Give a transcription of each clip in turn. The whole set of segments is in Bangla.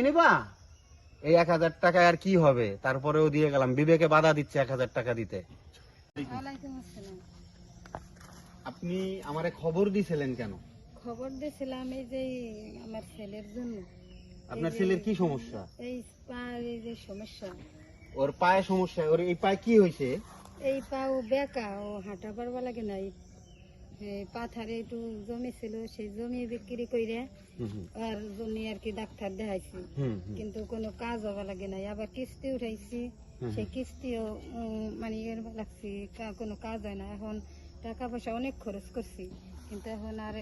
নিবা এই 1000 টাকায় আর কি হবে, তারপরেও দিয়ে গেলাম। বিবেকে বাধা দিচ্ছে 1000 টাকা দিতে। আপনি আমারে খবর দিছিলেন কেন? খবর দিয়েছিলাম এই যে আমার ছেলের জন্য। আপনার ছেলের কি সমস্যা? এই পায়ের যে সমস্যা, ওর পায়ে সমস্যা। ওর এই পায়ে কি হয়েছে? এই পা ও বেকা, ও হাঁটা পারবা লাগে না। পাথারে একটু জমি ছিল, সেই জমি বিক্রি করে আর জন্য আর কি ডাক্তার দেখাইছি, কিন্তু কোনো কাজ হবা লাগে নাই। আবার কিস্তি উঠাইছি, সেই কিস্তিও মানে এর লাগছি, কোনো কাজ হয় না। এখন টাকা পয়সা অনেক খরচ করছি, কিন্তু এখন আর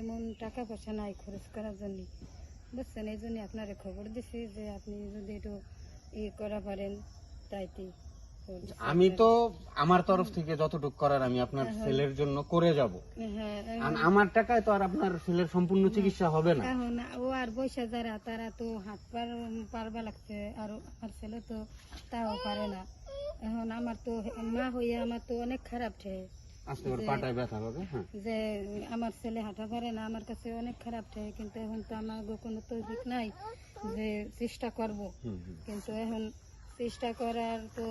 এমন টাকা পয়সা নাই খরচ করার জন্য, বুঝছেন? এই জন্য আপনারে খবর দিছি যে আপনি যদি একটু করা পারেন তাইতে। আমি তো আমার তরফ থেকে যতটুকু করার আমি আপনার ছেলের জন্য করে যাব। আমার টাকায় তো আর আপনার ছেলের সম্পূর্ণ চিকিৎসা হবে না। এখন ও আর বৈশা যারা, তারা তো হাত পারবা লাগছে, আর আমার ছেলে তো তাও পারে না। এখন আমার তো মা হইয়া আমার তো অনেক খারাপ ঠেয়ে যে আমার ছেলে হাঁটা পারে না, আমার কাছে অনেক খারাপ ঠেয়ে। কিন্তু এখন তো আমার কোনো তৌফিক নাই যে চেষ্টা করব, কিন্তু এখন চেষ্টা করার তো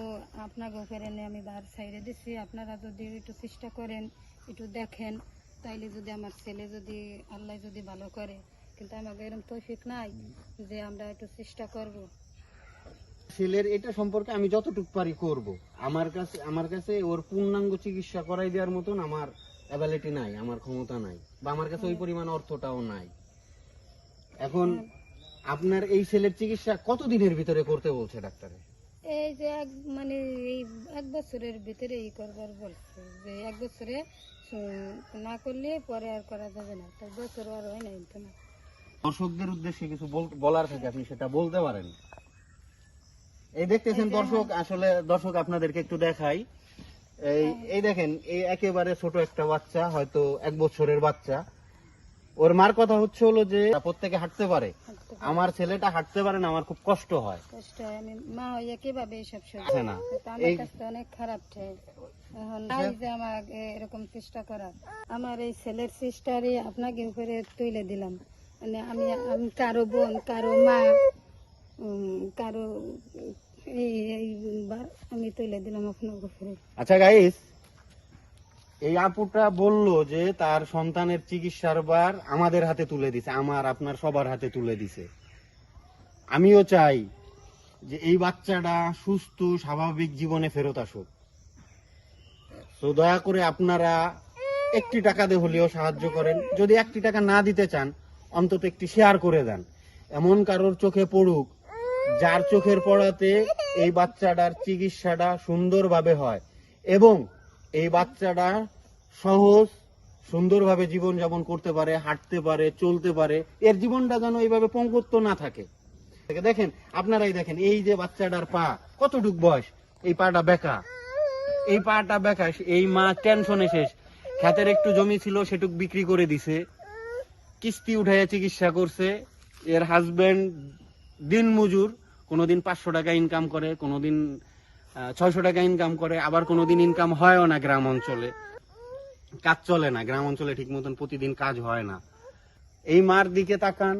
আপনাকে ফেরে আমি বার সাইডে দিচ্ছি। আপনারা যদি একটু চেষ্টা করেন, একটু দেখেন, তাইলে যদি আমার ছেলে যদি আল্লাহ যদি ভালো করে, কিন্তু আমাকে এরকম তৌফিক নাই যে আমরা একটু চেষ্টা করব। ছেলের এটা সম্পর্কে আমি যতটুকু পারি করব। আমার কাছে ওর পূর্ণাঙ্গ চিকিৎসা করাই দেওয়ার মতন আমার অ্যাবিলিটি নাই, আমার ক্ষমতা নাই, বা আমার কাছে ওই পরিমাণ অর্থটাও নাই। এখন আপনার এই ছেলের চিকিৎসা কতদিনের ভিতরে করতে বলছে ডাক্তারে? এই যে মানে এই 1 বছরের ভিতরে করবার বলছে, যে 1 বছরে না করলে পরে আর করা যাবে না। তাই বছর আর হয় না। দর্শকদের উদ্দেশ্যে কিছু বলার থাকে, আপনি সেটা বলতে পারেন। এই দেখতেছেন দর্শক, আসলে দর্শক আপনাদেরকে একটু দেখাই। এই দেখেন, এই একেবারে ছোট একটা বাচ্চা, হয়তো 1 বছরের বাচ্চা। ওর মার কথা হচ্ছে হলো যে প্রত্যেকে হাঁটতে পারে, আমার ছেলেটা হাঁটতে পারে না, আমার খুব কষ্ট হয়। আমি মা হইয়া কিভাবে এসব না, আমার কাছে অনেক খারাপ ঠেয়ে। এখন নাই যে আমার এরকম চেষ্টা করার। আমার এই ছেলের চেষ্টারই আপনাকে উপরে তুলে দিলাম। মানে আমি কারো বোন, কারো মা, কারো এইবার আমি তুলে দিলাম আপনার উপরে। আচ্ছা গাইস, এই আপুটা বললো যে তার সন্তানের চিকিৎসার বার আমাদের হাতে তুলে দিছে, আপনার সবার হাতে তুলে দিছে। আমিও চাই যে এই বাচ্চাটা সুস্থ স্বাভাবিক জীবনে ফেরত আসুক। তো দয়া করে আপনারা 1টি টাকা দিয়ে হলেও সাহায্য করেন। যদি 1টি টাকা না দিতে চান, অন্তত একটি শেয়ার করে দেন। এমন কারোর চোখে পড়ুক যার চোখের পড়াতে এই বাচ্চাটার চিকিৎসাটা সুন্দরভাবে হয় এবং এই বাচ্চাটা সহজ সুন্দরভাবে জীবনযাপন করতে পারে, হাঁটতে পারে, চলতে পারে। এর জীবনটা যেন এইভাবে পঙ্গুত্ব না থাকে। দেখেন, আপনারাই দেখেন, এই যে বাচ্চাটার পা কতটুক বয়স, এই পাটা বেঁকা, এই পাটা বেঁকা। এই মা টেনশনে শেষ। ক্ষেতের একটু জমি ছিল, সেটুক বিক্রি করে দিছে, কিস্তি উঠাইয়া চিকিৎসা করছে। এর হাজবেন্ড দিন মজুর, কোনোদিন 500 টাকা ইনকাম করে, কোনোদিন 600 টাকা ইনকাম করে, আবার কোনোদিন ইনকাম হয়ও না। গ্রাম অঞ্চলে কাজ চলে না, গ্রাম অঞ্চলে ঠিক মতন প্রতিদিন কাজ হয় না। এই মার দিকে তাকান,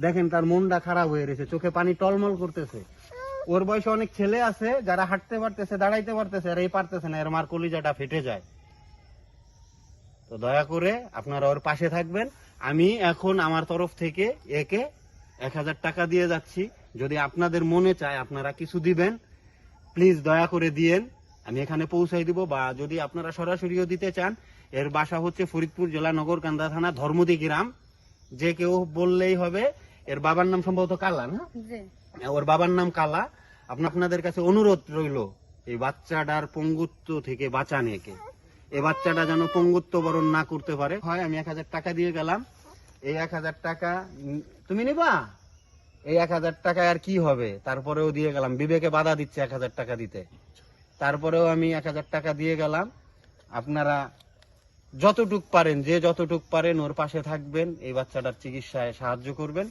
দেখেন তার মনটা খারাপ হয়ে রয়েছে, চোখে পানি টলমল করতেছে। ওর বয়সে অনেক ছেলে আছে যারা হাঁটতে পারতেছে, দাঁড়াইতে পারতেছে, আর এই পারতেছে না। এর মার কলিজাটা ফেটে যায়। তো দয়া করে আপনারা ওর পাশে থাকবেন। আমি এখন আমার তরফ থেকে একে 1000 টাকা দিয়ে যাচ্ছি। যদি আপনাদের মনে চায় আপনারা কিছু দিবেন, প্লিজ দয়া করে দিয়েন, আমি এখানে পৌঁছাই দিব। বা যদি আপনারা সরাসরিও দিতে চান, এর বাসা হচ্ছে ফরিদপুর জেলা নগরকান্দা থানা ধর্মদি গ্রাম। যে কেউ বললেই হবে। এর বাবার নাম সম্ভবত কালা, না? ওর বাবার নাম কালা। আপনাদের কাছে অনুরোধ রইল এই বাচ্চাটার পঙ্গুত্ব থেকে বাঁচান একে। এই বাচ্চাটা যেন পঙ্গুত্ব বরণ না করতে পারে। হয় আমি 1000 টাকা দিয়ে গেলাম। এই 1000 টাকা তুমি নিবা? এই 1000 টাকায় আর কি হবে, তারপরেও দিয়ে গেলাম। বিবেকে বাধা দিচ্ছে 1000 টাকা দিতে, তারপরেও আমি 1000 টাকা দিয়ে গেলাম। আপনারা যতটুক পারেন, যে যতটুক পারেন ওর পাশে থাকবেন, এই বাচ্চাটার চিকিৎসায় সাহায্য করবেন।